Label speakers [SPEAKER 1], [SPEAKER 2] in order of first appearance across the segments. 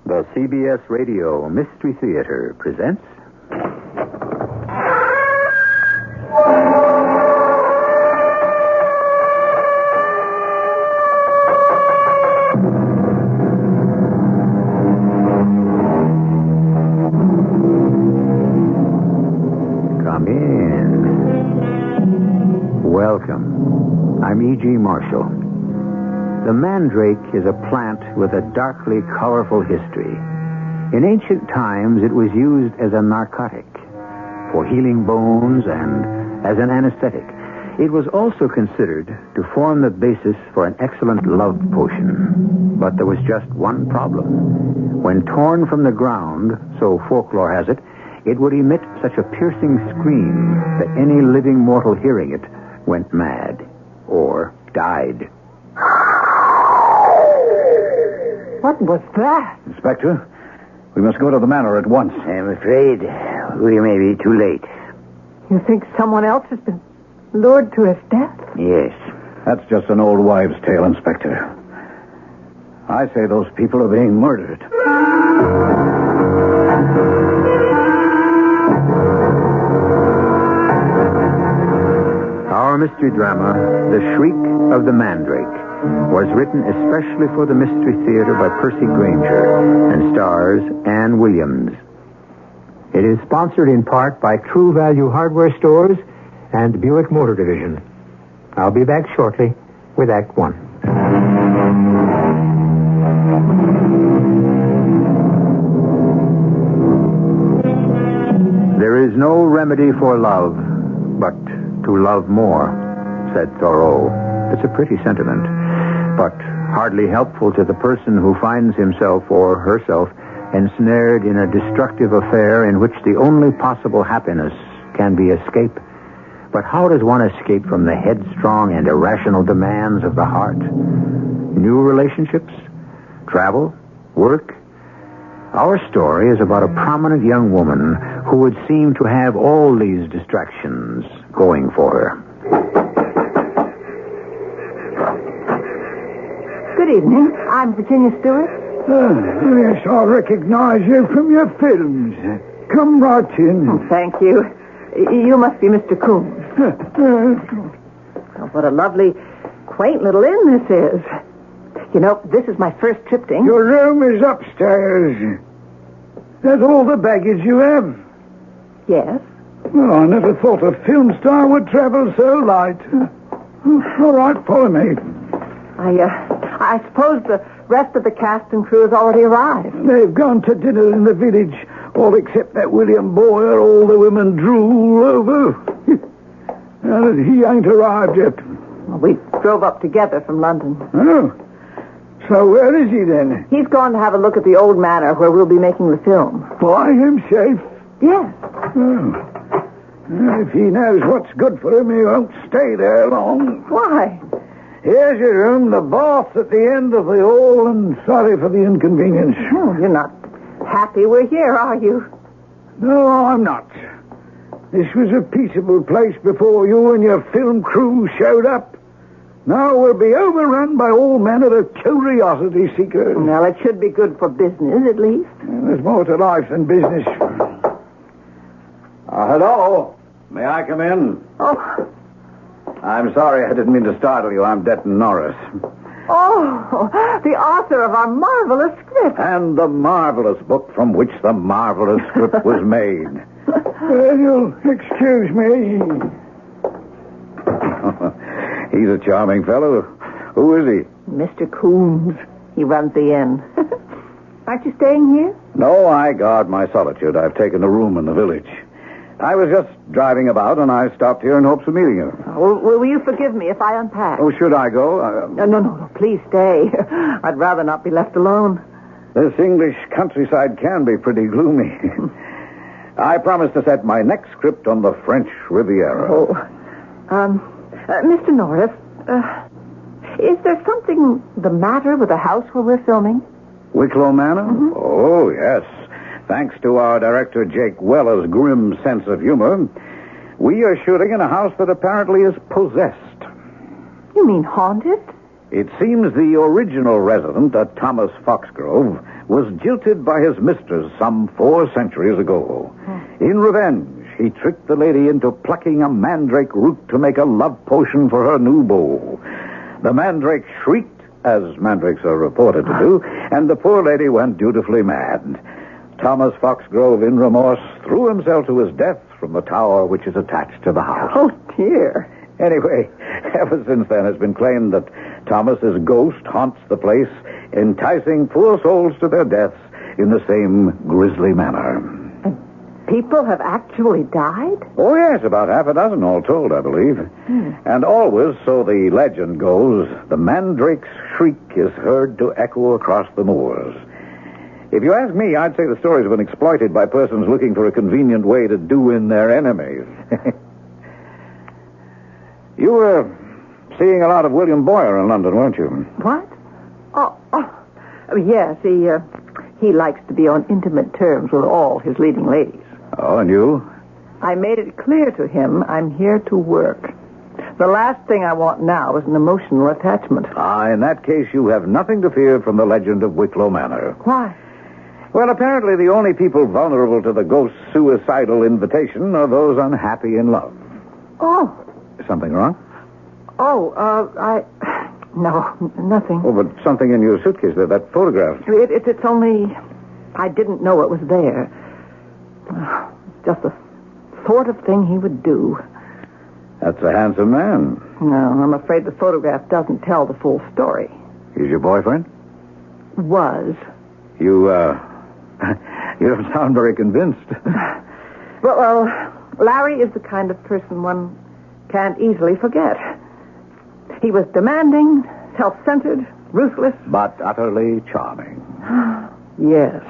[SPEAKER 1] The CBS Radio Mystery Theater presents... Come in. Welcome. I'm E.G. Marshall. The mandrake is a plant with a darkly colorful history. In ancient times, it was used as a narcotic for healing bones and as an anesthetic. It was also considered to form the basis for an excellent love potion. But there was just one problem. When torn from the ground, so folklore has it, it would emit such a piercing scream that any living mortal hearing it went mad or died.
[SPEAKER 2] What was that?
[SPEAKER 3] Inspector, we must go to the manor at once.
[SPEAKER 4] I'm afraid we may be too late.
[SPEAKER 2] You think someone else has been lured to his death?
[SPEAKER 4] Yes.
[SPEAKER 3] That's just an old wives' tale, Inspector. I say those people are being murdered.
[SPEAKER 1] Our mystery drama, The Shriek of the Mandrake, was written especially for the Mystery Theater by Percy Granger and stars Ann Williams. It is sponsored in part by True Value Hardware Stores and Buick Motor Division. I'll be back shortly with Act One. There is no remedy for love but to love more, said Thoreau. It's a pretty sentiment, but hardly helpful to the person who finds himself or herself ensnared in a destructive affair in which the only possible happiness can be escape. But how does one escape from the headstrong and irrational demands of the heart? New relationships? Travel? Work? Our story is about a prominent young woman who would seem to have all these distractions going for her.
[SPEAKER 2] Good evening. I'm Virginia Stewart.
[SPEAKER 5] Yes, I recognize you from your films. Come right in.
[SPEAKER 2] Oh, thank you. You must be Mr. Coombs. Oh, what a lovely, quaint little inn this is. You know, this is my first tripting.
[SPEAKER 5] Your room is upstairs. That's all the baggage you have?
[SPEAKER 2] Yes.
[SPEAKER 5] Well, I never thought a film star would travel so light. All right, follow me.
[SPEAKER 2] I suppose the rest of the cast and crew has already arrived.
[SPEAKER 5] They've gone to dinner in the village, all except that William Boyer all the women drool over. He ain't arrived yet.
[SPEAKER 2] Well, we drove up together from London.
[SPEAKER 5] Oh. So where is he then?
[SPEAKER 2] He's gone to have a look at the old manor where we'll be making the film.
[SPEAKER 5] By himself?
[SPEAKER 2] Yes.
[SPEAKER 5] Oh. Well, if he knows what's good for him, he won't stay there long.
[SPEAKER 2] Why?
[SPEAKER 5] Here's your room, the bath at the end of the hall, and sorry for the inconvenience.
[SPEAKER 2] Oh, you're not happy we're here, are you?
[SPEAKER 5] No, I'm not. This was a peaceable place before you and your film crew showed up. Now we'll be overrun by all manner of curiosity seekers.
[SPEAKER 2] Well, it should be good for business, at least.
[SPEAKER 5] There's more to life than business.
[SPEAKER 3] Hello. May I come in?
[SPEAKER 2] Oh.
[SPEAKER 3] I'm sorry, I didn't mean to startle you. I'm Denton Norris.
[SPEAKER 2] Oh, the author of our marvelous script.
[SPEAKER 3] And the marvelous book from which the marvelous script was made.
[SPEAKER 5] You'll excuse me.
[SPEAKER 3] He's a charming fellow. Who is he?
[SPEAKER 2] Mr. Coombs. He runs the inn. Aren't you staying here?
[SPEAKER 3] No, I guard my solitude. I've taken a room in the village. I was just driving about, and I stopped here in hopes of meeting you.
[SPEAKER 2] Oh, will you forgive me if I unpack?
[SPEAKER 3] Oh, should I go?
[SPEAKER 2] No. Please stay. I'd rather not be left alone.
[SPEAKER 3] This English countryside can be pretty gloomy. I promise to set my next script on the French Riviera.
[SPEAKER 2] Mr. Norris, is there something the matter with the house where we're filming?
[SPEAKER 3] Wicklow Manor?
[SPEAKER 2] Mm-hmm.
[SPEAKER 3] Oh, yes. Thanks to our director, Jake Weller's grim sense of humor, we are shooting in a house that apparently is possessed.
[SPEAKER 2] You mean haunted?
[SPEAKER 3] It seems the original resident, a Thomas Foxgrove, was jilted by his mistress some 4 centuries ago. In revenge, he tricked the lady into plucking a mandrake root to make a love potion for her new beau. The mandrake shrieked, as mandrakes are reported to do, and the poor lady went dutifully mad. Thomas Foxgrove, in remorse, threw himself to his death from the tower which is attached to the house.
[SPEAKER 2] Oh, dear.
[SPEAKER 3] Anyway, ever since then it's been claimed that Thomas's ghost haunts the place, enticing poor souls to their deaths in the same grisly manner.
[SPEAKER 2] People have actually died?
[SPEAKER 3] Oh, yes, about 6 all told, I believe. And always, so the legend goes, the mandrake's shriek is heard to echo across the moors. If you ask me, I'd say the stories have been exploited by persons looking for a convenient way to do in their enemies. You were seeing a lot of William Boyer in London, weren't you?
[SPEAKER 2] What? Oh, yes, he likes to be on intimate terms with all his leading ladies.
[SPEAKER 3] Oh, and you?
[SPEAKER 2] I made it clear to him I'm here to work. The last thing I want now is an emotional attachment.
[SPEAKER 3] In that case, you have nothing to fear from the legend of Wicklow Manor.
[SPEAKER 2] Why?
[SPEAKER 3] Well, apparently the only people vulnerable to the ghost's suicidal invitation are those unhappy in love.
[SPEAKER 2] Oh.
[SPEAKER 3] Something wrong?
[SPEAKER 2] No, nothing.
[SPEAKER 3] Oh, but something in your suitcase there, that photograph.
[SPEAKER 2] It's only... I didn't know it was there. Just the sort of thing he would do.
[SPEAKER 3] That's a handsome man.
[SPEAKER 2] No, I'm afraid the photograph doesn't tell the full story.
[SPEAKER 3] He's your boyfriend?
[SPEAKER 2] Was.
[SPEAKER 3] You don't sound very convinced.
[SPEAKER 2] Well, Larry is the kind of person one can't easily forget. He was demanding, self-centered, ruthless.
[SPEAKER 3] But utterly charming.
[SPEAKER 2] Yes.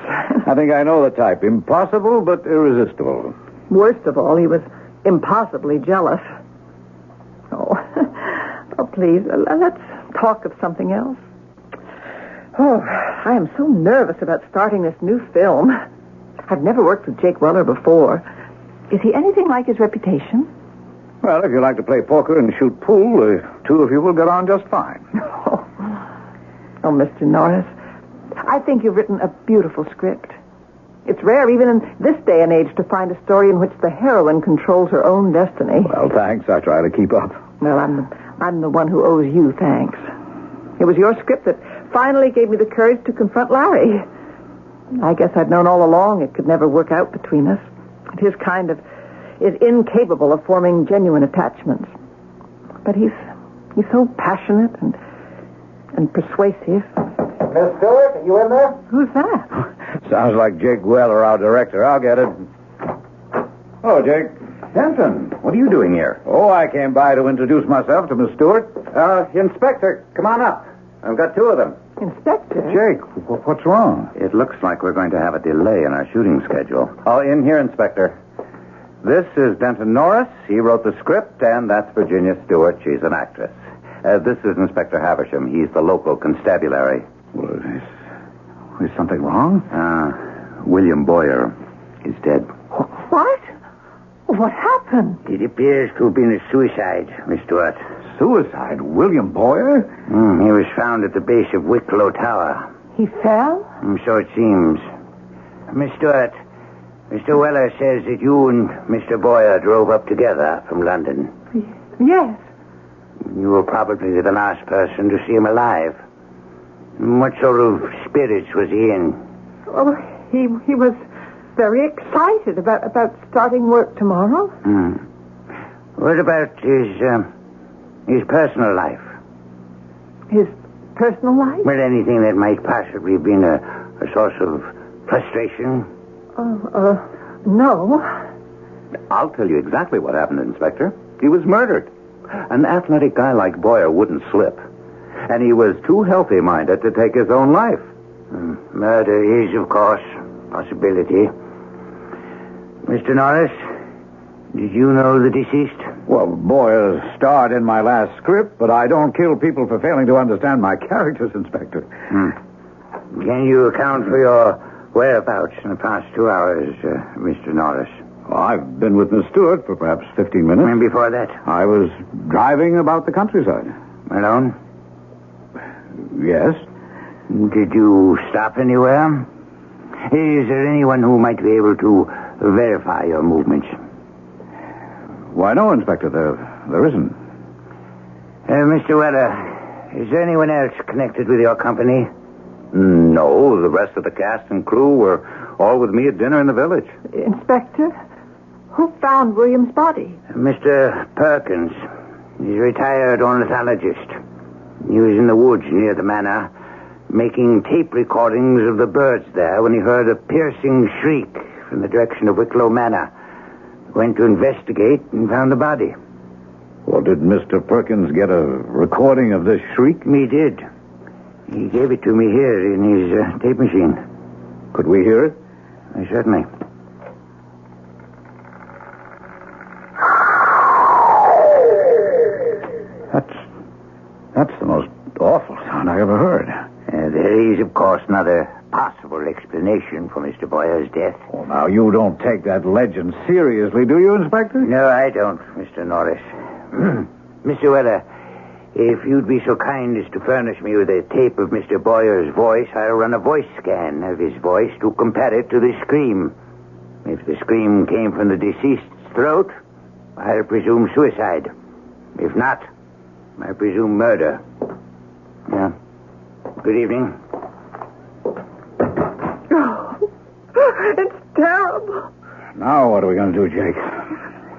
[SPEAKER 3] I think I know the type. Impossible, but irresistible.
[SPEAKER 2] Worst of all, he was impossibly jealous. Oh, please, let's talk of something else. Oh, I am so nervous about starting this new film. I've never worked with Jake Weller before. Is he anything like his reputation?
[SPEAKER 3] Well, if you like to play poker and shoot pool, the 2 of you will get on just fine.
[SPEAKER 2] Oh, Mr. Norris, I think you've written a beautiful script. It's rare, even in this day and age, to find a story in which the heroine controls her own destiny.
[SPEAKER 3] Well, thanks. I try to keep up.
[SPEAKER 2] Well, I'm the one who owes you thanks. It was your script that finally gave me the courage to confront Larry. I guess I'd known all along it could never work out between us. His kind is incapable of forming genuine attachments. But he's so passionate and persuasive.
[SPEAKER 3] Miss Stewart, are you in there?
[SPEAKER 2] Who's that?
[SPEAKER 3] Sounds like Jake Weller, our director. I'll get it. Hello, Jake.
[SPEAKER 4] Denton, what are you doing here?
[SPEAKER 3] Oh, I came by to introduce myself to Miss Stewart.
[SPEAKER 4] Inspector, come on up. I've got 2 of them.
[SPEAKER 2] Inspector?
[SPEAKER 3] Jake, what's wrong?
[SPEAKER 4] It looks like we're going to have a delay in our shooting schedule. Oh, in here, Inspector. This is Denton Norris. He wrote the script, and that's Virginia Stewart. She's an actress. This is Inspector Havisham. He's the local constabulary.
[SPEAKER 3] Well, is something wrong?
[SPEAKER 4] William Boyer is dead.
[SPEAKER 2] What? What happened?
[SPEAKER 4] It appears to have been a suicide, Miss Stewart.
[SPEAKER 3] Suicide? William Boyer?
[SPEAKER 4] He was found at the base of Wicklow Tower.
[SPEAKER 2] He fell?
[SPEAKER 4] So it seems. Miss Stewart, Mr. Weller says that you and Mr. Boyer drove up together from London.
[SPEAKER 2] Yes.
[SPEAKER 4] You were probably the last person to see him alive. What sort of spirits was he in?
[SPEAKER 2] Oh, he was very excited about starting work tomorrow.
[SPEAKER 4] What about his personal life?
[SPEAKER 2] His personal life?
[SPEAKER 4] Well, anything that might possibly have been a source of frustration?
[SPEAKER 2] No.
[SPEAKER 4] I'll tell you exactly what happened, Inspector. He was murdered. An athletic guy like Boyer wouldn't slip. And he was too healthy-minded to take his own life. Murder is, of course, a possibility. Mr. Norris, did you know the deceased?
[SPEAKER 3] Well, Boyer starred in my last script, but I don't kill people for failing to understand my characters, Inspector.
[SPEAKER 4] Can you account for your whereabouts in the past 2 hours, Mr. Norris?
[SPEAKER 3] Well, I've been with Miss Stewart for perhaps 15 minutes.
[SPEAKER 4] And before that?
[SPEAKER 3] I was driving about the countryside.
[SPEAKER 4] Alone?
[SPEAKER 3] Yes.
[SPEAKER 6] Did you stop anywhere? Is there anyone who might be able to verify your movements?
[SPEAKER 3] Why, no, Inspector. There isn't.
[SPEAKER 6] Mr. Weller, is there anyone else connected with your company?
[SPEAKER 4] No, the rest of the cast and crew were all with me at dinner in the village.
[SPEAKER 2] Inspector, who found William's body?
[SPEAKER 6] Mr. Perkins. He's a retired ornithologist. He was in the woods near the manor, making tape recordings of the birds there when he heard a piercing shriek from the direction of Wicklow Manor. Went to investigate and found the body.
[SPEAKER 3] Well, did Mr. Perkins get a recording of this shriek?
[SPEAKER 6] He did. He gave it to me here in his tape machine.
[SPEAKER 3] Could we hear it?
[SPEAKER 6] Certainly.
[SPEAKER 3] That's the most awful sound I ever heard.
[SPEAKER 6] There is, of course, another possible explanation for Mr. Boyer's death.
[SPEAKER 3] Well, now, you don't take that legend seriously, do you, Inspector?
[SPEAKER 6] No, I don't, Mr. Norris. Mr. Weller, if you'd be so kind as to furnish me with a tape of Mr. Boyer's voice, I'll run a voice scan of his voice to compare it to the scream. If the scream came from the deceased's throat, I'll presume suicide. If not, I presume murder. Yeah. Good evening.
[SPEAKER 2] Oh, it's terrible.
[SPEAKER 3] Now what are we going to do, Jake?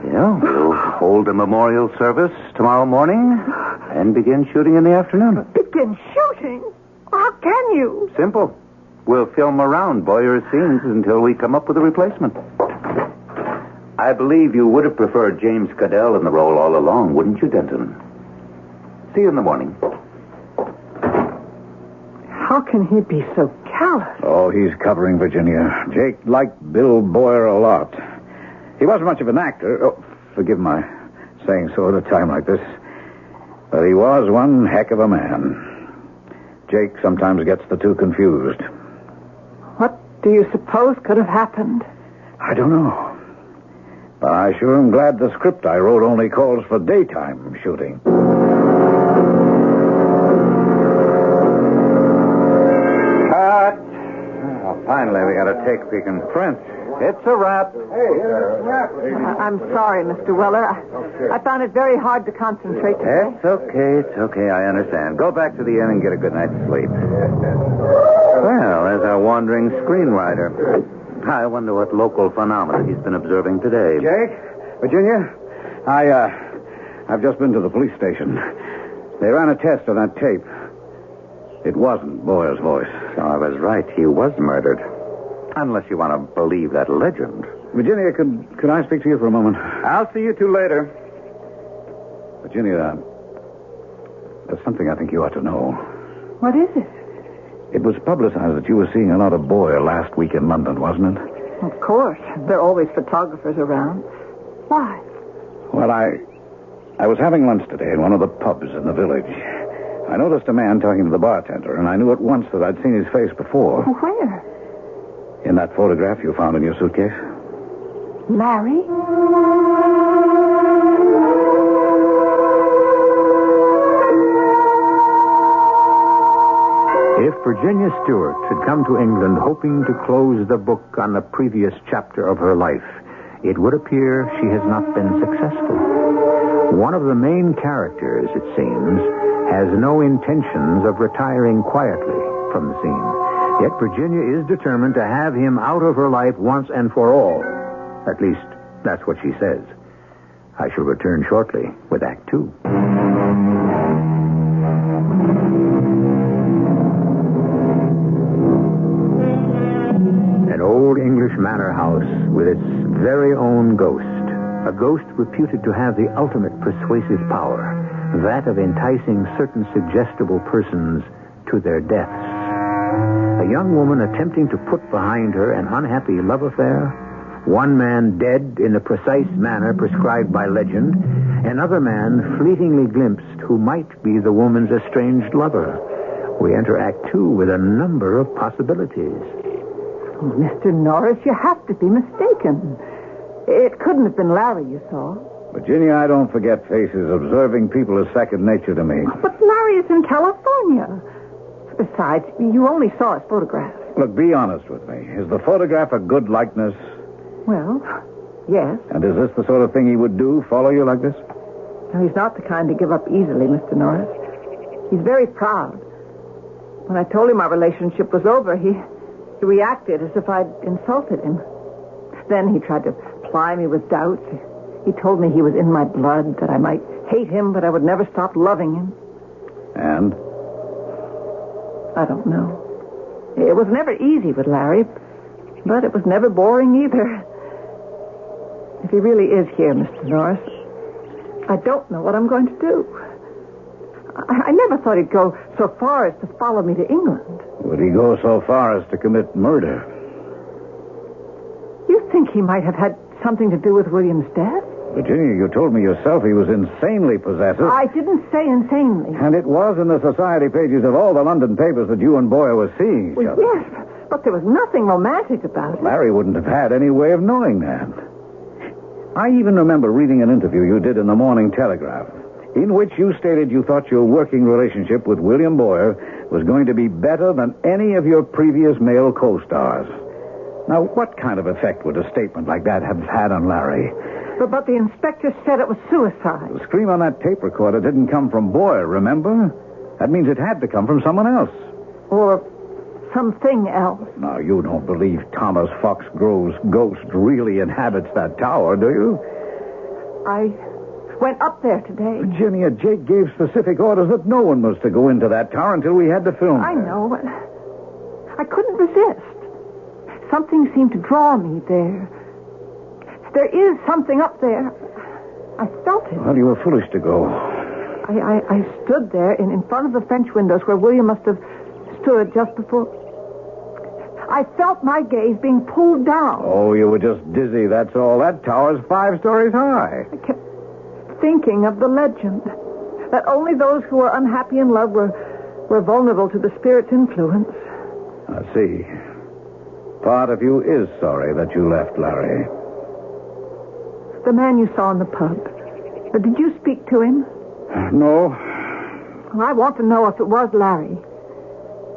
[SPEAKER 4] We'll hold a memorial service tomorrow morning and begin shooting in the afternoon.
[SPEAKER 2] Begin shooting? How can you?
[SPEAKER 4] Simple. We'll film around Boyer's scenes until we come up with a replacement. I believe you would have preferred James Caddell in the role all along, wouldn't you, Denton? See you in the morning.
[SPEAKER 2] How can he be so callous?
[SPEAKER 3] Oh, he's covering Virginia. Jake liked Bill Boyer a lot. He wasn't much of an actor. Oh, forgive my saying so at a time like this. But he was one heck of a man. Jake sometimes gets the two confused.
[SPEAKER 2] What do you suppose could have happened?
[SPEAKER 3] I don't know. But I sure am glad the script I wrote only calls for daytime shooting.
[SPEAKER 4] Cut! Oh, finally, we got a take we can print. It's a wrap.
[SPEAKER 2] I'm sorry, Mr. Weller. I found it very hard to concentrate today.
[SPEAKER 4] It's okay. I understand. Go back to the inn and get a good night's sleep. Well, there's our wandering screenwriter. I wonder what local phenomena he's been observing today.
[SPEAKER 3] Jake? Virginia? I've just been to the police station. They ran a test on that tape. It wasn't Boyer's voice.
[SPEAKER 4] So I was right. He was murdered. Unless you want to believe that legend.
[SPEAKER 3] Virginia, could I speak to you for a moment?
[SPEAKER 4] I'll see you two later.
[SPEAKER 3] Virginia, there's something I think you ought to know.
[SPEAKER 2] What is it?
[SPEAKER 3] It was publicized that you were seeing a lot of Boyer last week in London, wasn't it?
[SPEAKER 2] Of course. There are always photographers around. Why?
[SPEAKER 3] Well, I was having lunch today in one of the pubs in the village. I noticed a man talking to the bartender, and I knew at once that I'd seen his face before.
[SPEAKER 2] Where?
[SPEAKER 3] In that photograph you found in your suitcase.
[SPEAKER 2] Larry?
[SPEAKER 1] If Virginia Stewart had come to England hoping to close the book on the previous chapter of her life, it would appear she has not been successful. One of the main characters, it seems, has no intentions of retiring quietly from the scene. Yet Virginia is determined to have him out of her life once and for all. At least, that's what she says. I shall return shortly with Act 2. An old English manor house with its very own ghost. A ghost reputed to have the ultimate persuasive power, that of enticing certain suggestible persons to their deaths. A young woman attempting to put behind her an unhappy love affair. One man dead in the precise manner prescribed by legend. Another man fleetingly glimpsed who might be the woman's estranged lover. We enter Act 2 with a number of possibilities.
[SPEAKER 2] Oh, Mr. Norris, you have to be mistaken. It couldn't have been Larry you saw.
[SPEAKER 3] Virginia, I don't forget faces. Observing people is second nature to me.
[SPEAKER 2] But Larry is in California. Besides, you only saw his photograph.
[SPEAKER 3] Look, be honest with me. Is the photograph a good likeness?
[SPEAKER 2] Well, yes.
[SPEAKER 3] And is this the sort of thing he would do, follow you like this?
[SPEAKER 2] No, he's not the kind to give up easily, Mr. Norris. He's very proud. When I told him our relationship was over, he reacted as if I'd insulted him. Then he tried to ply me with doubts. He told me he was in my blood, that I might hate him, but I would never stop loving him.
[SPEAKER 3] And?
[SPEAKER 2] I don't know. It was never easy with Larry, but it was never boring either. If he really is here, Mr. Norris, I don't know what I'm going to do. I never thought he'd go so far as to follow me to England.
[SPEAKER 3] Would he go so far as to commit murder?
[SPEAKER 2] You think he might have had something to do with William's death?
[SPEAKER 3] Virginia, you told me yourself he was insanely possessive.
[SPEAKER 2] I didn't say insanely.
[SPEAKER 3] And it was in the society pages of all the London papers that you and Boyer were seeing each other.
[SPEAKER 2] Yes, but there was nothing romantic about it.
[SPEAKER 3] Larry wouldn't have had any way of knowing that. I even remember reading an interview you did in the Morning Telegraph, in which you stated you thought your working relationship with William Boyer was going to be better than any of your previous male co-stars. Now, what kind of effect would a statement like that have had on Larry?
[SPEAKER 2] But the inspector said it was suicide.
[SPEAKER 3] The scream on that tape recorder didn't come from Boyer, remember? That means it had to come from someone else.
[SPEAKER 2] Or something else.
[SPEAKER 3] Now, you don't believe Thomas Foxgrove's ghost really inhabits that tower, do you?
[SPEAKER 2] I went up there today.
[SPEAKER 3] Virginia, Jake gave specific orders that no one was to go into that tower until we had the film.
[SPEAKER 2] I know, but I couldn't resist. Something seemed to draw me there. There is something up there. I felt it.
[SPEAKER 3] Well, you were foolish to go.
[SPEAKER 2] I stood there in front of the French windows where William must have stood just before. I felt my gaze being pulled down.
[SPEAKER 3] Oh, you were just dizzy, that's all. That tower's 5 stories high.
[SPEAKER 2] I kept thinking of the legend that only those who were unhappy in love were vulnerable to the spirit's influence.
[SPEAKER 3] I see. Part of you is sorry that you left, Larry.
[SPEAKER 2] The man you saw in the pub. Did you speak to him?
[SPEAKER 3] No.
[SPEAKER 2] Well, I want to know if it was Larry.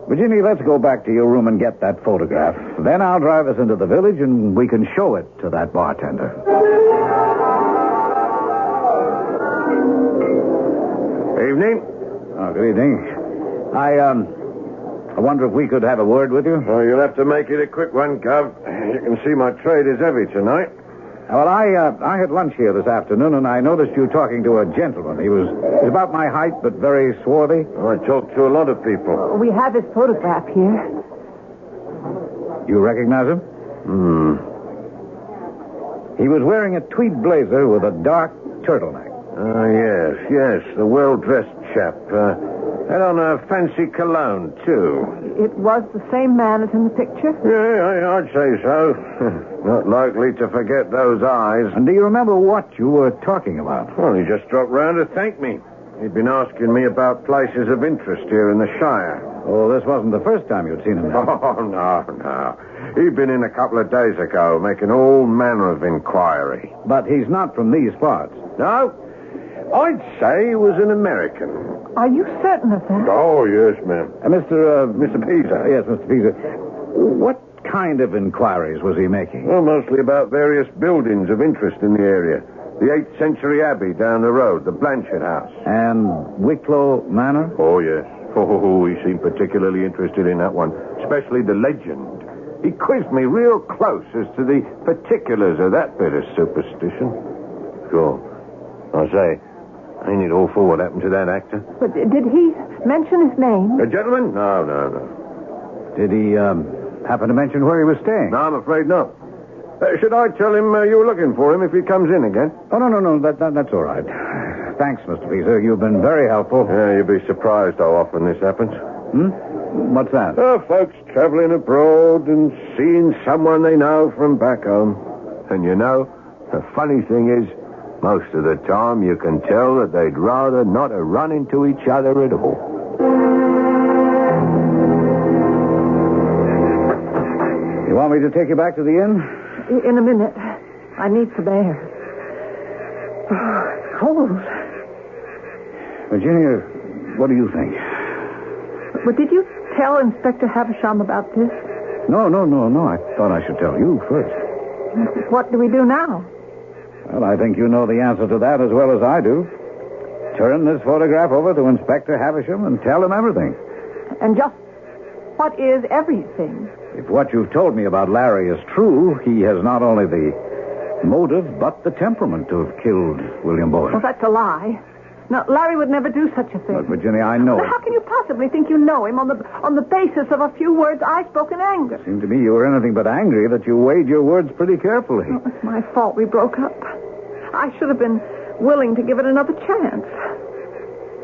[SPEAKER 3] Virginia, let's go back to your room and get that photograph. Then I'll drive us into the village and we can show it to that bartender.
[SPEAKER 7] Evening.
[SPEAKER 3] Oh, good evening. I wonder if we could have a word with you.
[SPEAKER 7] Oh, you'll have to make it a quick one, Gov. You can see my trade is heavy tonight.
[SPEAKER 3] Well, I had lunch here this afternoon, and I noticed you talking to a gentleman. He was about my height, but very swarthy.
[SPEAKER 7] Oh, I talked to a lot of people.
[SPEAKER 2] We have his photograph here.
[SPEAKER 3] You recognize him? He was wearing a tweed blazer with a dark turtleneck.
[SPEAKER 7] Yes, the well-dressed chap. Had on a fancy cologne, too.
[SPEAKER 2] It was the same man as in the picture?
[SPEAKER 7] Yeah, I'd say so. Not likely to forget those eyes.
[SPEAKER 3] And do you remember what you were talking about?
[SPEAKER 7] Well, he just dropped round to thank me. He'd been asking me about places of interest here in the Shire.
[SPEAKER 3] Oh, this wasn't the first time you'd seen him then.
[SPEAKER 7] Oh, no. He'd been in a couple of days ago, making all manner of inquiry.
[SPEAKER 3] But he's not from these parts.
[SPEAKER 7] No, I'd say he was an American.
[SPEAKER 2] Are you certain of that?
[SPEAKER 7] Oh, yes, ma'am.
[SPEAKER 3] Mr. Peaser. Yes, Mr. Peaser. What kind of inquiries was he making?
[SPEAKER 7] Well, mostly about various buildings of interest in the area. The 8th century abbey down the road, the Blanchard House.
[SPEAKER 3] And Wicklow Manor?
[SPEAKER 7] Oh, yes. Oh, he seemed particularly interested in that one, especially the legend. He quizzed me real close as to the particulars of that bit of superstition. Sure. I say, ain't it awful what happened to that actor?
[SPEAKER 2] But did he mention his name?
[SPEAKER 7] A gentleman? No.
[SPEAKER 3] Did he happen to mention where he was staying?
[SPEAKER 7] No, I'm afraid not. Should I tell him you were looking for him if he comes in again?
[SPEAKER 3] Oh, no. That's all right. Thanks, Mr. Peaser. You've been very helpful.
[SPEAKER 7] Yeah, you'd be surprised how often this happens.
[SPEAKER 3] What's that?
[SPEAKER 7] Folks traveling abroad and seeing someone they know from back home. And you know, the funny thing is, most of the time you can tell that they'd rather not have run into each other at all.
[SPEAKER 3] You want me to take you back to the inn?
[SPEAKER 2] In a minute. I need some air. Oh, cold.
[SPEAKER 3] Virginia, what do you think?
[SPEAKER 2] But did you tell Inspector Havisham about this?
[SPEAKER 3] No. I thought I should tell you first.
[SPEAKER 2] What do we do now?
[SPEAKER 3] Well, I think you know the answer to that as well as I do. Turn this photograph over to Inspector Havisham and tell him everything.
[SPEAKER 2] And just what is everything?
[SPEAKER 3] If what you've told me about Larry is true, he has not only the motive, but the temperament to have killed William Boyle.
[SPEAKER 2] Well, that's a lie. No, Larry would never do such a thing.
[SPEAKER 3] But, Virginia, I know
[SPEAKER 2] But
[SPEAKER 3] it.
[SPEAKER 2] how can you possibly think you know him on the basis of a few words I spoke in anger?
[SPEAKER 3] It seemed to me you were anything but angry, that you weighed your words pretty carefully.
[SPEAKER 2] Oh, it's my fault we broke up. I should have been willing to give it another chance.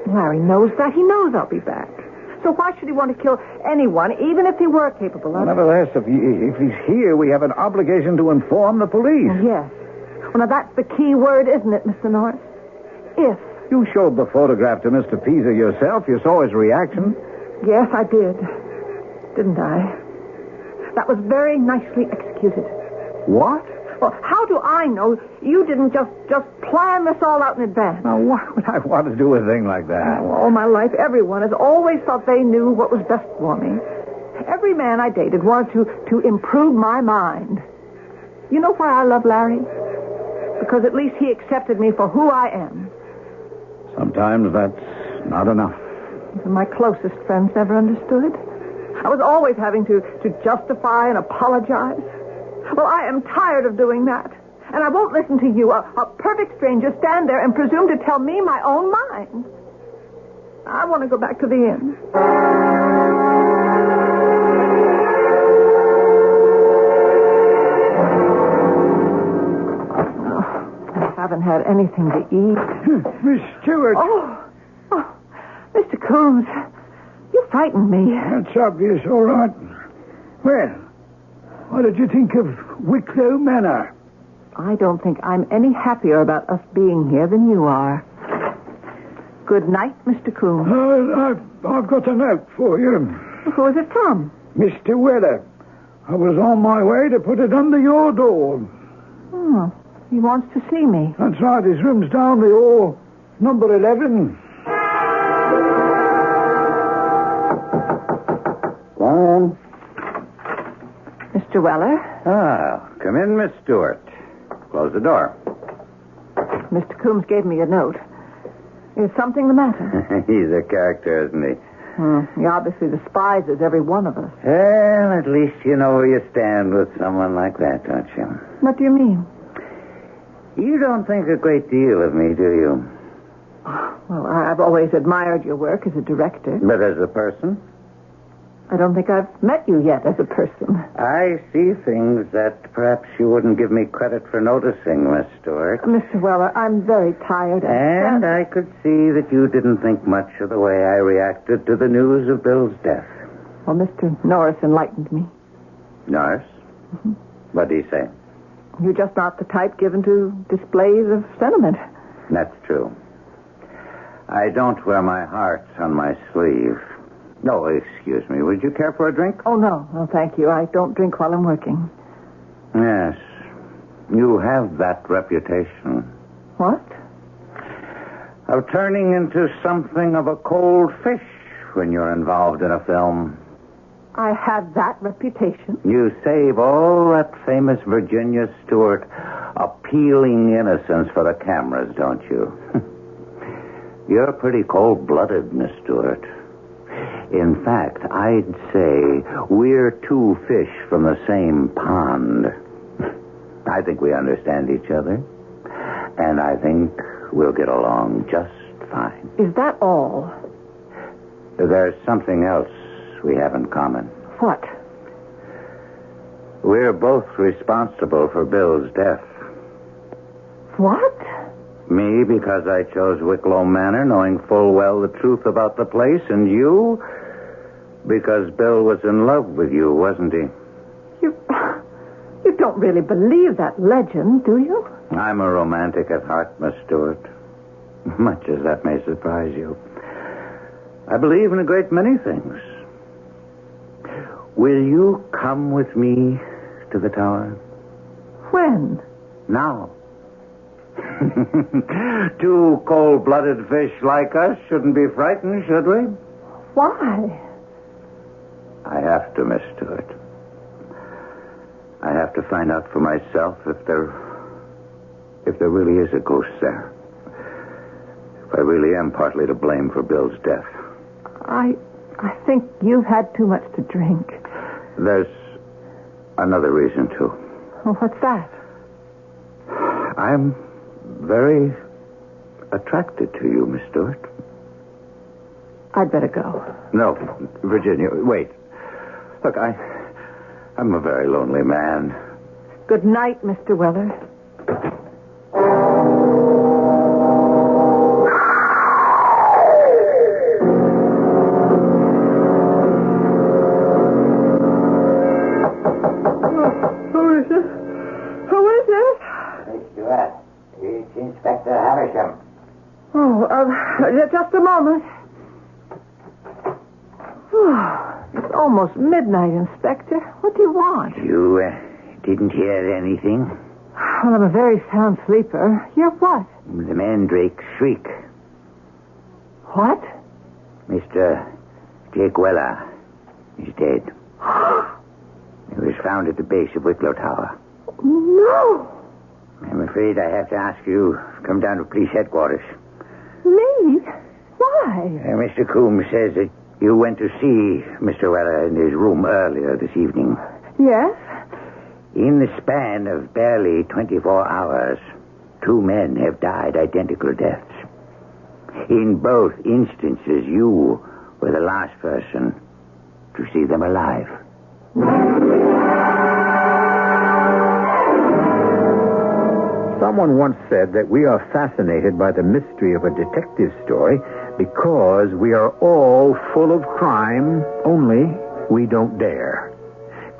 [SPEAKER 2] Larry knows that. He knows I'll be back. So why should he want to kill anyone, even if he were capable of it?
[SPEAKER 3] Nevertheless, if he's here, we have an obligation to inform the police.
[SPEAKER 2] Yes. Well, now that's the key word, isn't it, Mr. Norris? If.
[SPEAKER 3] You showed the photograph to Mr. Peaser yourself. You saw his reaction.
[SPEAKER 2] Yes, I did. Didn't I? That was very nicely executed.
[SPEAKER 3] What?
[SPEAKER 2] Well, how do I know you didn't just plan this all out in advance?
[SPEAKER 3] Now, why would I want to do a thing like that?
[SPEAKER 2] Well, all my life, everyone has always thought they knew what was best for me. Every man I dated wanted to improve my mind. You know why I love Larry? Because at least he accepted me for who I am.
[SPEAKER 3] Sometimes that's not enough.
[SPEAKER 2] Even my closest friends never understood. I was always having to justify and apologize. Well, I am tired of doing that. And I won't listen to you, a perfect stranger, stand there and presume to tell me my own mind. I want to go back to the inn. I haven't had anything to eat.
[SPEAKER 5] Miss Stewart.
[SPEAKER 2] Oh, Mr. Coombs, you frightened me.
[SPEAKER 5] That's obvious, all right. Well, what did you think of Wicklow Manor?
[SPEAKER 2] I don't think I'm any happier about us being here than you are. Good night, Mr. Coombs.
[SPEAKER 5] I've got a note for you.
[SPEAKER 2] Who is it from?
[SPEAKER 5] Mr. Weller. I was on my way to put it under your door.
[SPEAKER 2] Oh, he wants to see me.
[SPEAKER 5] That's right. His room's down the hall, number 11.
[SPEAKER 4] Come on.
[SPEAKER 2] Mr. Weller?
[SPEAKER 4] Ah, come in, Miss Stewart. Close the door.
[SPEAKER 2] Mr. Coombs gave me a note. Is something the matter?
[SPEAKER 4] He's a character, isn't he?
[SPEAKER 2] He obviously despises every one of us.
[SPEAKER 6] Well, at least you know where you stand with someone like that, don't you?
[SPEAKER 2] What do you mean?
[SPEAKER 6] You don't think a great deal of me, do you?
[SPEAKER 2] Well, I've always admired your work as a director.
[SPEAKER 6] But as a person?
[SPEAKER 2] I don't think I've met you yet as a person.
[SPEAKER 6] I see things that perhaps you wouldn't give me credit for noticing, Miss Stewart.
[SPEAKER 2] Mr. Weller, I'm very tired.
[SPEAKER 6] And I could see that you didn't think much of the way I reacted to the news of Bill's death.
[SPEAKER 2] Well, Mr. Norris enlightened me.
[SPEAKER 6] Norris? Mm-hmm. What did he say?
[SPEAKER 2] You're just not the type given to displays of sentiment.
[SPEAKER 6] That's true. I don't wear my heart on my sleeve. No, excuse me. Would you care for a drink?
[SPEAKER 2] Oh, no. No, thank you. I don't drink while I'm working.
[SPEAKER 6] Yes. You have that reputation.
[SPEAKER 2] What?
[SPEAKER 6] Of turning into something of a cold fish when you're involved in a film.
[SPEAKER 2] I have that reputation.
[SPEAKER 6] You save all that famous Virginia Stewart appealing innocence for the cameras, don't you? You're pretty cold-blooded, Miss Stewart. In fact, I'd say we're two fish from the same pond. I think we understand each other. And I think we'll get along just fine.
[SPEAKER 2] Is that all?
[SPEAKER 6] There's something else we have in common.
[SPEAKER 2] What?
[SPEAKER 6] We're both responsible for Bill's death.
[SPEAKER 2] What?
[SPEAKER 6] Me, because I chose Wicklow Manor, knowing full well the truth about the place, and you, because Bill was in love with you, wasn't he?
[SPEAKER 2] You don't really believe that legend, do you?
[SPEAKER 6] I'm a romantic at heart, Miss Stewart. Much as that may surprise you. I believe in a great many things. Will you come with me to the tower?
[SPEAKER 2] When?
[SPEAKER 6] Now. Two cold-blooded fish like us shouldn't be frightened, should we?
[SPEAKER 2] Why?
[SPEAKER 4] I have to, Miss Stewart. I have to find out for myself if there really is a ghost there. If I really am partly to blame for Bill's death.
[SPEAKER 2] I think you've had too much to drink.
[SPEAKER 4] There's another reason, too.
[SPEAKER 2] Well, what's that?
[SPEAKER 4] I'm very attracted to you, Miss Stewart.
[SPEAKER 2] I'd better go.
[SPEAKER 4] No, Virginia, wait. Look, I'm a very lonely man.
[SPEAKER 2] Good night, Mr. Weller.
[SPEAKER 6] It's Inspector Havisham.
[SPEAKER 2] Just a moment. It's almost midnight, Inspector. What do you want?
[SPEAKER 6] You didn't hear anything?
[SPEAKER 2] Well, I'm a very sound sleeper. Hear what?
[SPEAKER 6] The Mandrake Shriek.
[SPEAKER 2] What?
[SPEAKER 6] Mr. Jake Weller is dead. He was found at the base of Wicklow Tower.
[SPEAKER 2] No.
[SPEAKER 6] I'm afraid I have to ask you to come down to police headquarters.
[SPEAKER 2] Me? Why?
[SPEAKER 6] Mr. Coombs says that you went to see Mr. Weller in his room earlier this evening.
[SPEAKER 2] Yes?
[SPEAKER 6] In the span of barely 24 hours, 2 men have died identical deaths. In both instances, you were the last person to see them alive.
[SPEAKER 1] Someone once said that we are fascinated by the mystery of a detective story because we are all full of crime, only we don't dare.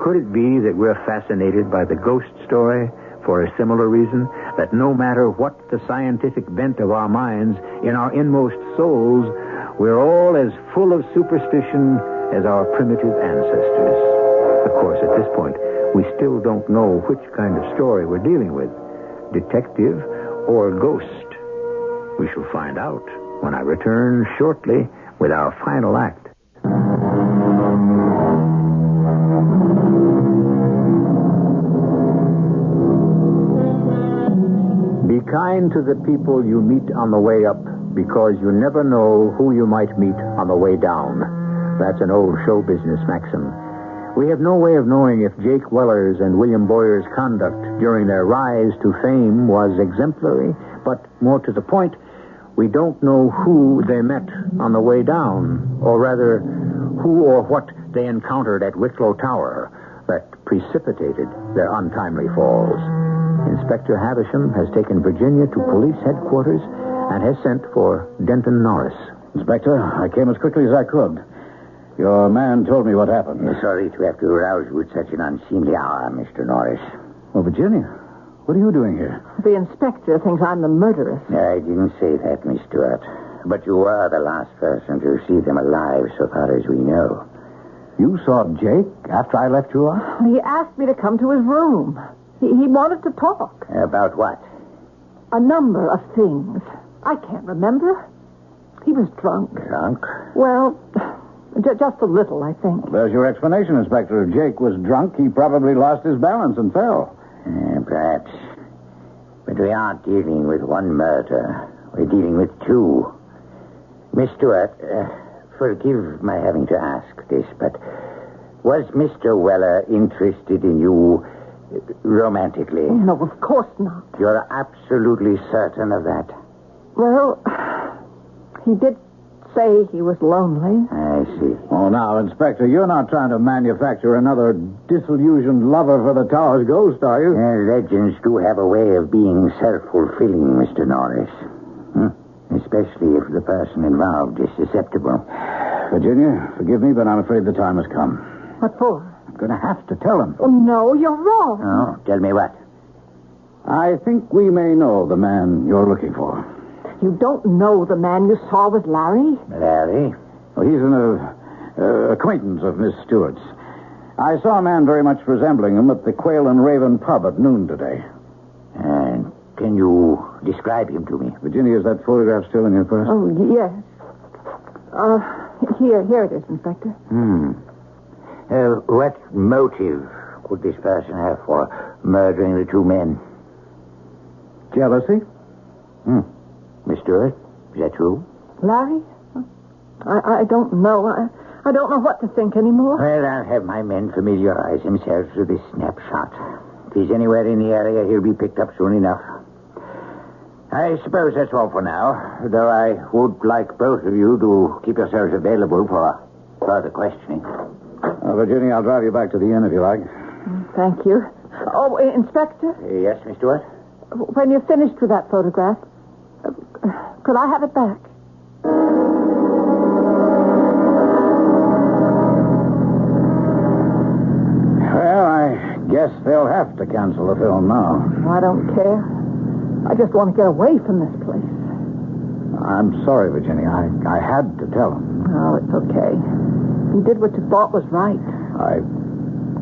[SPEAKER 1] Could it be that we're fascinated by the ghost story for a similar reason? That no matter what the scientific bent of our minds, in our inmost souls, we're all as full of superstition as our primitive ancestors. Of course, at this point, we still don't know which kind of story we're dealing with, detective or ghost. We shall find out when I return shortly with our final act. Be kind to the people you meet on the way up, because you never know who you might meet on the way down. That's an old show business maxim. We have no way of knowing if Jake Weller's and William Boyer's conduct during their rise to fame was exemplary, but more to the point, we don't know who they met on the way down, or rather, who or what they encountered at Wicklow Tower that precipitated their untimely falls. Inspector Havisham has taken Virginia to police headquarters and has sent for Denton Norris.
[SPEAKER 3] Inspector, I came as quickly as I could. Your man told me what happened.
[SPEAKER 6] Sorry to have to arouse you at such an unseemly hour, Mr. Norris.
[SPEAKER 3] Oh, Virginia, what are you doing here?
[SPEAKER 2] The inspector thinks I'm the murderess.
[SPEAKER 6] I didn't say that, Miss Stewart. But you are the last person to see them alive, so far as we know.
[SPEAKER 3] You saw Jake after I left you off?
[SPEAKER 2] He asked me to come to his room. He wanted to talk.
[SPEAKER 6] About what?
[SPEAKER 2] A number of things. I can't remember. He was drunk.
[SPEAKER 6] Drunk?
[SPEAKER 2] Well, just a little, I think.
[SPEAKER 3] There's your explanation, Inspector. If Jake was drunk, he probably lost his balance and fell.
[SPEAKER 6] Perhaps. But we aren't dealing with one murder. We're dealing with 2. Miss Stewart, forgive my having to ask this, but was Mr. Weller interested in you romantically?
[SPEAKER 2] No, of course not.
[SPEAKER 6] You're absolutely certain of that?
[SPEAKER 2] Well, he did say he was lonely.
[SPEAKER 6] I see.
[SPEAKER 3] Oh, now, Inspector, you're not trying to manufacture another disillusioned lover for the tower's ghost, are you?
[SPEAKER 6] Legends do have a way of being self-fulfilling, Mr. Norris. Especially if the person involved is susceptible.
[SPEAKER 3] Virginia, forgive me, but I'm afraid the time has come.
[SPEAKER 2] What for?
[SPEAKER 3] I'm going to have to tell him.
[SPEAKER 2] Oh, no, you're wrong.
[SPEAKER 6] Oh, tell me what?
[SPEAKER 3] I think we may know the man you're looking for.
[SPEAKER 2] You don't know the man you saw with Larry?
[SPEAKER 6] Larry?
[SPEAKER 3] Well, he's an acquaintance of Miss Stewart's. I saw a man very much resembling him at the Quail and Raven pub at noon today.
[SPEAKER 6] And can you describe him to me?
[SPEAKER 3] Virginia, is that photograph still in your purse?
[SPEAKER 2] Oh, yes. Here it is, Inspector.
[SPEAKER 6] What motive could this person have for murdering the two men?
[SPEAKER 3] Jealousy?
[SPEAKER 6] Miss Stewart, is that true?
[SPEAKER 2] Larry? I don't know. I don't know what to think anymore.
[SPEAKER 6] Well, I'll have my men familiarize themselves with this snapshot. If he's anywhere in the area, he'll be picked up soon enough. I suppose that's all for now, though I would like both of you to keep yourselves available for further questioning.
[SPEAKER 3] Virginia, I'll drive you back to the inn if you like.
[SPEAKER 2] Thank you. Oh, Inspector?
[SPEAKER 6] Yes, Miss Stewart?
[SPEAKER 2] When you're finished with that photograph, could I have it back?
[SPEAKER 3] Well, I guess they'll have to cancel the film now.
[SPEAKER 2] I don't care. I just want to get away from this place.
[SPEAKER 3] I'm sorry, Virginia. I had to tell him.
[SPEAKER 2] Oh, it's okay. You did what you thought was right.
[SPEAKER 3] I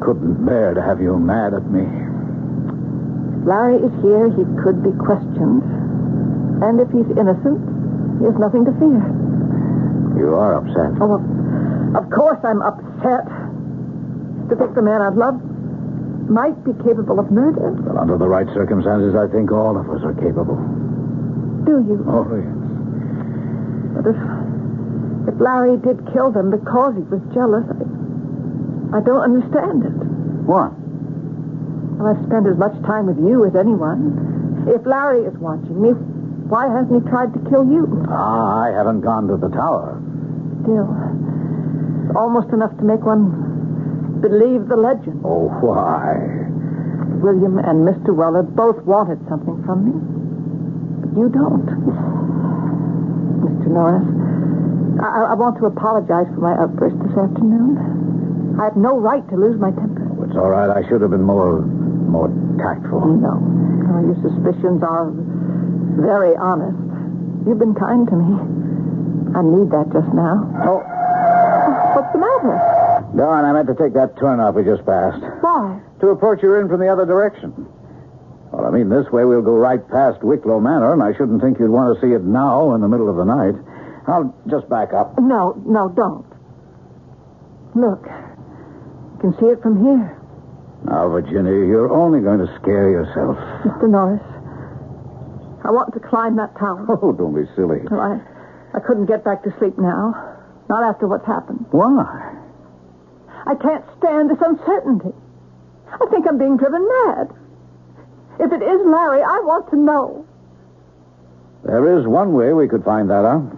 [SPEAKER 3] couldn't bear to have you mad at me.
[SPEAKER 2] If Larry is here, he could be questioned. And if he's innocent, he has nothing to fear.
[SPEAKER 3] You are upset.
[SPEAKER 2] Oh, of course I'm upset. To think the man I've loved might be capable of murder.
[SPEAKER 3] Well, under the right circumstances, I think all of us are capable.
[SPEAKER 2] Do you?
[SPEAKER 3] Oh, yes.
[SPEAKER 2] But if Larry did kill them because he was jealous, I don't understand it.
[SPEAKER 3] What?
[SPEAKER 2] Well, I've spent as much time with you as anyone. If Larry is watching me, why hasn't he tried to kill you?
[SPEAKER 3] I haven't gone to the tower.
[SPEAKER 2] Still, it's almost enough to make one believe the legend.
[SPEAKER 3] Oh, why?
[SPEAKER 2] William and Mr. Weller both wanted something from me, but you don't. Mr. Norris, I want to apologize for my outburst this afternoon. I have no right to lose my temper.
[SPEAKER 3] Oh, it's all right. I should have been more tactful.
[SPEAKER 2] No. Oh, your suspicions are very honest. You've been kind to me. I need that just now.
[SPEAKER 3] Oh.
[SPEAKER 2] What's the matter?
[SPEAKER 3] Darn, I meant to take that turn off we just passed.
[SPEAKER 2] Why?
[SPEAKER 3] To approach your inn from the other direction. Well, I mean, this way we'll go right past Wicklow Manor, and I shouldn't think you'd want to see it now in the middle of the night. I'll just back up.
[SPEAKER 2] No, don't. Look, you can see it from here.
[SPEAKER 3] Now, Virginia, you're only going to scare yourself.
[SPEAKER 2] Mr. Norris, I want to climb that tower.
[SPEAKER 3] Oh, don't be silly.
[SPEAKER 2] Well, I couldn't get back to sleep now. Not after what's happened.
[SPEAKER 3] Why?
[SPEAKER 2] I can't stand this uncertainty. I think I'm being driven mad. If it is Larry, I want to know.
[SPEAKER 3] There is one way we could find that out.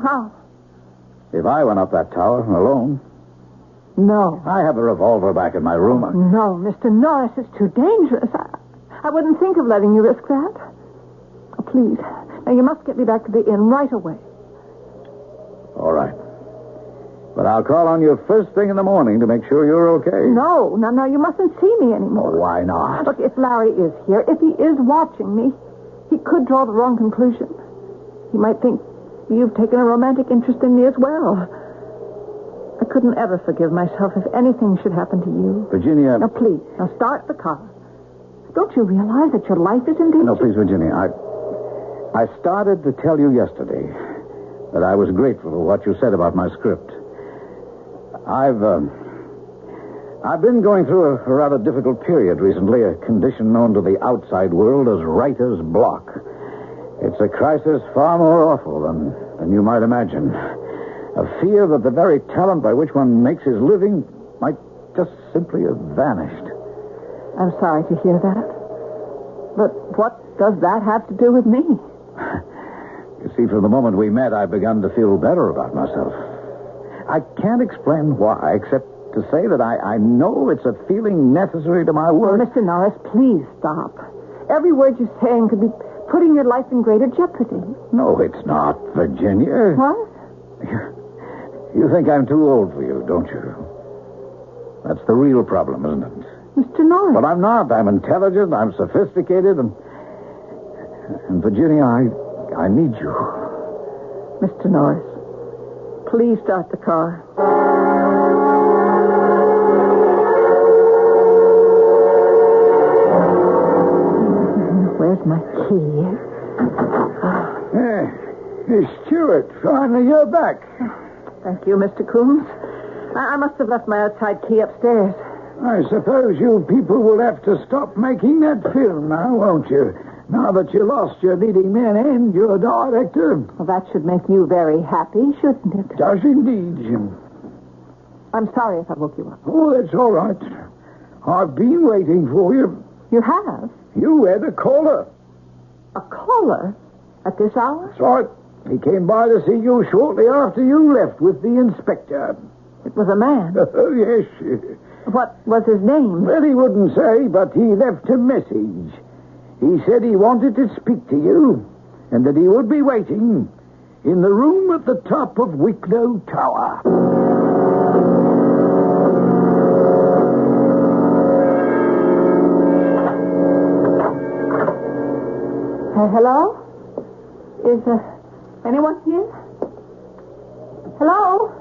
[SPEAKER 2] How?
[SPEAKER 3] If I went up that tower alone.
[SPEAKER 2] No.
[SPEAKER 3] I have a revolver back in my room.
[SPEAKER 2] No, Mr. Norris, it's too dangerous. I wouldn't think of letting you risk that. Oh, please. Now, you must get me back to the inn right away.
[SPEAKER 3] All right. But I'll call on you first thing in the morning to make sure you're okay.
[SPEAKER 2] No, you mustn't see me anymore.
[SPEAKER 3] Oh, why not?
[SPEAKER 2] Look, if Larry is here, if he is watching me, he could draw the wrong conclusion. He might think you've taken a romantic interest in me as well. I couldn't ever forgive myself if anything should happen to you.
[SPEAKER 3] Virginia...
[SPEAKER 2] Now, please, start the car. Don't you realize that your life is in danger?
[SPEAKER 3] No, please, Virginia, I started to tell you yesterday that I was grateful for what you said about my script. I've been going through a rather difficult period recently, a condition known to the outside world as writer's block. It's a crisis far more awful than you might imagine. A fear that the very talent by which one makes his living might just simply have vanished.
[SPEAKER 2] I'm sorry to hear that. But what does that have to do with me?
[SPEAKER 3] You see, from the moment we met, I've begun to feel better about myself. I can't explain why, except to say that I know it's a feeling necessary to my work.
[SPEAKER 2] Oh, Mr. Norris, please stop. Every word you're saying could be putting your life in greater jeopardy.
[SPEAKER 3] No, it's not, Virginia.
[SPEAKER 2] What?
[SPEAKER 3] You think I'm too old for you, don't you? That's the real problem, isn't it?
[SPEAKER 2] Mr. Norris.
[SPEAKER 3] But I'm not. I'm intelligent, I'm sophisticated, and Virginia, I need you.
[SPEAKER 2] Mr. Norris, please start the car. Where's my key?
[SPEAKER 5] Hey, Stuart, finally you're back.
[SPEAKER 2] Thank you, Mr. Coombs. I must have left my outside key upstairs.
[SPEAKER 5] I suppose you people will have to stop making that film now, won't you? Now that you lost your leading man and your director.
[SPEAKER 2] Well, that should make you very happy, shouldn't it?
[SPEAKER 5] Does indeed, Jim.
[SPEAKER 2] I'm sorry if I woke you up.
[SPEAKER 5] Oh, that's all right. I've been waiting for you.
[SPEAKER 2] You have?
[SPEAKER 5] You had a caller.
[SPEAKER 2] A caller? At this hour?
[SPEAKER 5] That's right. He came by to see you shortly after you left with the inspector.
[SPEAKER 2] It was a man.
[SPEAKER 5] Oh, yes.
[SPEAKER 2] What was his name?
[SPEAKER 5] Well, he wouldn't say, but he left a message. He said he wanted to speak to you, and that he would be waiting in the room at the top of Wicklow Tower.
[SPEAKER 2] Hello? Is anyone here? Hello?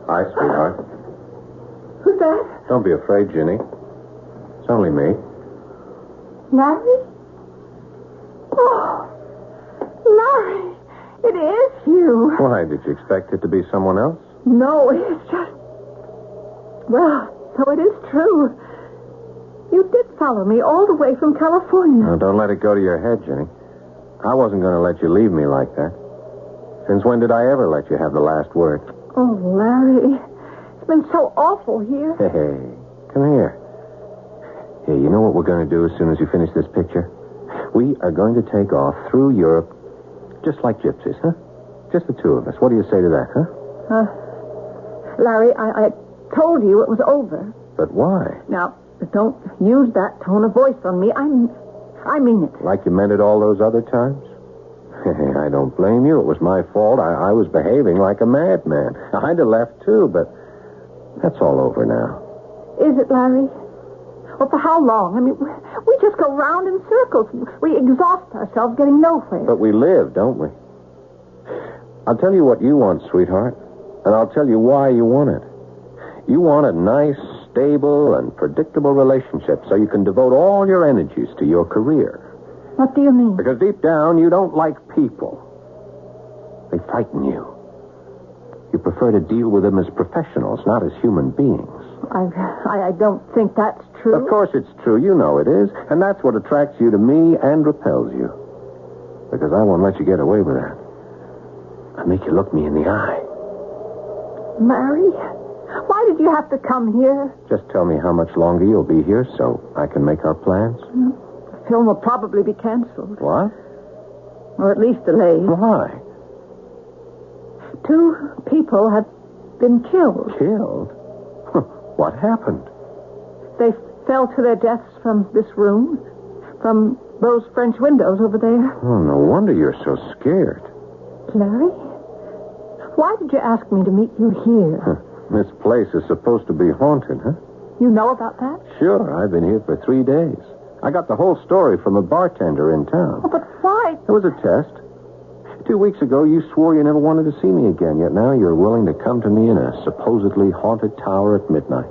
[SPEAKER 7] Hi, sweetheart.
[SPEAKER 2] Who's that?
[SPEAKER 7] Don't be afraid, Ginny. It's only me.
[SPEAKER 2] Larry? Oh, Larry, it is you.
[SPEAKER 7] Why, did you expect it to be someone else?
[SPEAKER 2] No, it's just... Well, so it is true. You did follow me all the way from California.
[SPEAKER 7] Now, don't let it go to your head, Ginny. I wasn't going to let you leave me like that. Since when did I ever let you have the last word?
[SPEAKER 2] Oh, Larry, it's been so awful here.
[SPEAKER 7] Hey, come here. Hey, you know what we're going to do as soon as you finish this picture? We are going to take off through Europe just like gypsies, huh? Just the two of us. What do you say to that, huh?
[SPEAKER 2] Larry, I told you it was over.
[SPEAKER 7] But why?
[SPEAKER 2] Now, don't use that tone of voice on me. I mean it.
[SPEAKER 7] Like you meant it all those other times? I don't blame you. It was my fault. I was behaving like a madman. I'd have left, too, but that's all over now.
[SPEAKER 2] Is it, Larry? Well, for how long? I mean, we just go round in circles. We exhaust ourselves getting nowhere.
[SPEAKER 7] But we live, don't we? I'll tell you what you want, sweetheart, and I'll tell you why you want it. You want a nice, stable, and predictable relationship so you can devote all your energies to your career.
[SPEAKER 2] What do you mean?
[SPEAKER 7] Because deep down, you don't like people. They frighten you. You prefer to deal with them as professionals, not as human beings.
[SPEAKER 2] I don't think that's true.
[SPEAKER 7] Of course it's true. You know it is. And that's what attracts you to me and repels you. Because I won't let you get away with that. I make you look me in the eye.
[SPEAKER 2] Larry, why did you have to come here?
[SPEAKER 7] Just tell me how much longer you'll be here so I can make our plans.
[SPEAKER 2] The film will probably be canceled.
[SPEAKER 7] What?
[SPEAKER 2] Or at least delayed.
[SPEAKER 7] Why?
[SPEAKER 2] 2 people have been killed.
[SPEAKER 7] Killed? What happened?
[SPEAKER 2] They fell to their deaths from this room, from those French windows over there.
[SPEAKER 7] Oh, no wonder you're so scared.
[SPEAKER 2] Larry, why did you ask me to meet you here?
[SPEAKER 7] This place is supposed to be haunted, huh?
[SPEAKER 2] You know about that?
[SPEAKER 7] Sure, I've been here for 3 days. I got the whole story from a bartender in town.
[SPEAKER 2] Oh, but why?
[SPEAKER 7] It was a test. 2 weeks ago, you swore you never wanted to see me again, yet now you're willing to come to me in a supposedly haunted tower at midnight.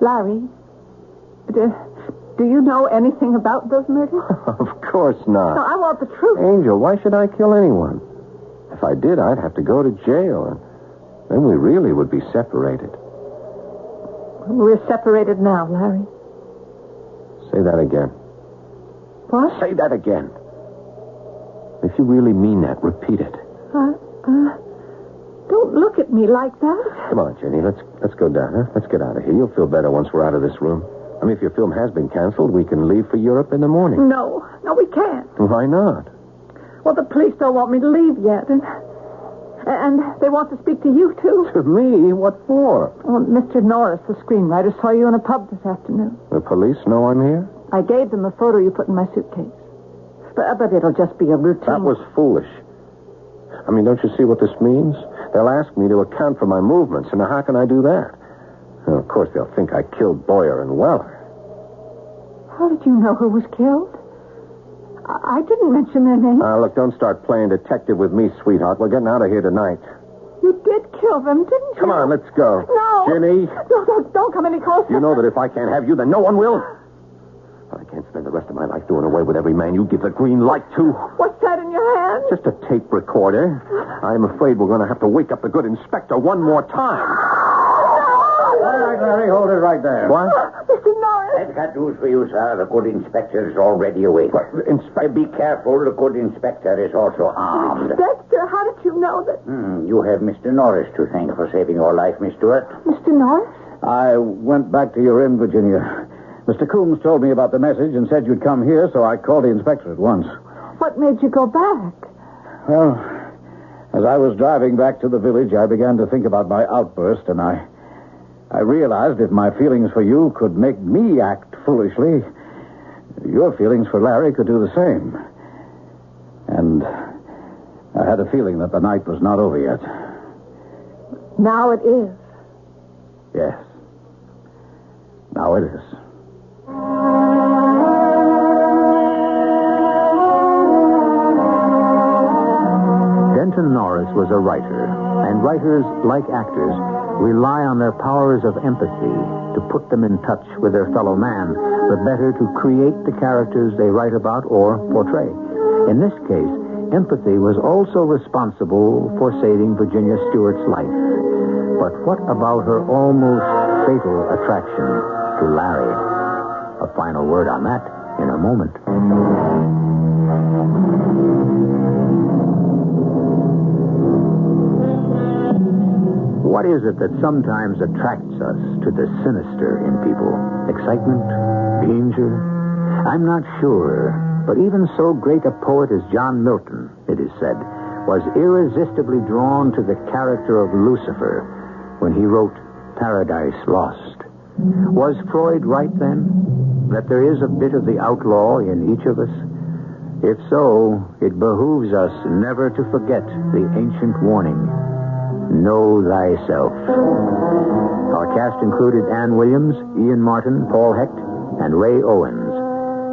[SPEAKER 2] Larry, do you know anything about those murders?
[SPEAKER 7] Of course not.
[SPEAKER 2] No, I want the truth.
[SPEAKER 7] Angel, why should I kill anyone? If I did, I'd have to go to jail, and then we really would be separated.
[SPEAKER 2] We're separated now, Larry.
[SPEAKER 7] Say that again.
[SPEAKER 2] What?
[SPEAKER 7] Say that again. If you really mean that, repeat it.
[SPEAKER 2] Don't look at me like that.
[SPEAKER 7] Come on, Jenny. Let's go down, huh? Let's get out of here. You'll feel better once we're out of this room. I mean, if your film has been canceled, we can leave for Europe in the morning.
[SPEAKER 2] No, we can't.
[SPEAKER 7] Why not?
[SPEAKER 2] Well, the police don't want me to leave yet, and they want to speak to you, too.
[SPEAKER 7] To me? What for?
[SPEAKER 2] Well, Mr. Norris, the screenwriter, saw you in a pub this afternoon.
[SPEAKER 7] The police know I'm here?
[SPEAKER 2] I gave them the photo you put in my suitcase. But it'll just be a routine.
[SPEAKER 7] That was foolish. I mean, don't you see what this means? They'll ask me to account for my movements, and how can I do that? Well, of course, they'll think I killed Boyer and Weller.
[SPEAKER 2] How did you know who was killed? I didn't mention their name.
[SPEAKER 7] Look, don't start playing detective with me, sweetheart. We're getting out of here tonight.
[SPEAKER 2] You did kill them, didn't you?
[SPEAKER 7] Come on, let's go.
[SPEAKER 2] No.
[SPEAKER 7] Ginny.
[SPEAKER 2] No, don't come any closer.
[SPEAKER 7] You know that if I can't have you, then no one will. I can't spend the rest of my life doing away with every man you give the green light to.
[SPEAKER 2] What's that in your hand?
[SPEAKER 7] Just a tape recorder. I'm afraid we're going to have to wake up the good inspector one more time.
[SPEAKER 2] No!
[SPEAKER 3] right, Larry. Hold it right there.
[SPEAKER 1] What?
[SPEAKER 2] Mr. Norris!
[SPEAKER 6] I've got news for you, sir. The good inspector is already awake. Be careful. The good inspector is also armed.
[SPEAKER 2] Inspector, how did you know that?
[SPEAKER 6] You have Mr. Norris to thank for saving your life, Miss Stewart.
[SPEAKER 2] Mr. Norris?
[SPEAKER 3] I went back to your inn, Virginia. Mr. Coombs told me about the message and said you'd come here, so I called the inspector at once.
[SPEAKER 2] What made you go back?
[SPEAKER 3] Well, as I was driving back to the village, I began to think about my outburst, and I realized if my feelings for you could make me act foolishly, your feelings for Larry could do the same. And I had a feeling that the night was not over yet.
[SPEAKER 2] Now it is.
[SPEAKER 3] Yes. Now it is.
[SPEAKER 1] Denton Norris was a writer, and writers, like actors, rely on their powers of empathy to put them in touch with their fellow man, the better to create the characters they write about or portray. In this case, empathy was also responsible for saving Virginia Stewart's life. But what about her almost fatal attraction to Larry? A final word on that in a moment. What is it that sometimes attracts us to the sinister in people? Excitement? Danger? I'm not sure. But even so great a poet as John Milton, it is said, was irresistibly drawn to the character of Lucifer when he wrote Paradise Lost. Was Freud right then, that there is a bit of the outlaw in each of us? If so, it behooves us never to forget the ancient warning, know thyself. Our cast included Ann Williams, Ian Martin, Paul Hecht, and Ray Owens.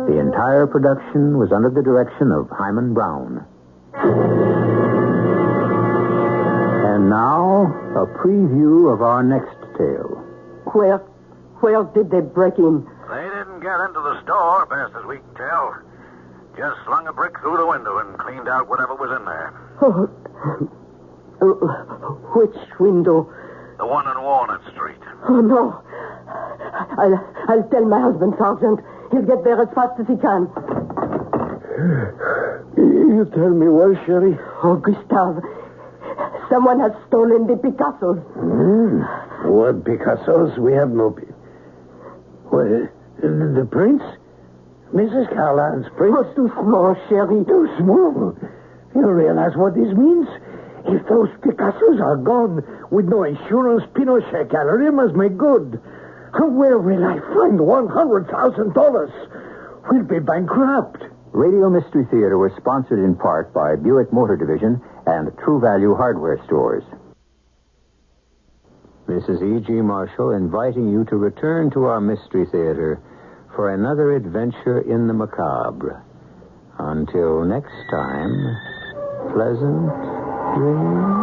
[SPEAKER 1] The entire production was under the direction of Hyman Brown. And now, a preview of our next tale.
[SPEAKER 2] Where did they break in?
[SPEAKER 8] They didn't get into the store, best as we can tell. Just slung a brick through the window and cleaned out whatever was in there.
[SPEAKER 2] Which window?
[SPEAKER 8] The one on Walnut Street.
[SPEAKER 2] Oh, no. I'll tell my husband, Sergeant. He'll get there as fast as he can.
[SPEAKER 5] You tell me where, Sherry?
[SPEAKER 2] Oh, Gustave. Someone has stolen the Picassos.
[SPEAKER 5] What Picassos? We have no... What, the prince? Mrs. Carline's prince?
[SPEAKER 2] Oh, too small, Sherry.
[SPEAKER 5] Too small? You realize what this means? If those Picassos are gone, with no insurance, Pinochet Gallery must make good. Where will I find $100,000? We'll be bankrupt.
[SPEAKER 1] Radio Mystery Theater was sponsored in part by Buick Motor Division and True Value Hardware Stores. This is E.G. Marshall inviting you to return to our Mystery Theater for another adventure in the macabre. Until next time, pleasant dreams.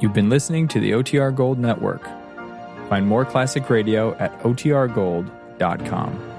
[SPEAKER 9] You've been listening to the OTR Gold Network. Find more classic radio at otrgold.com.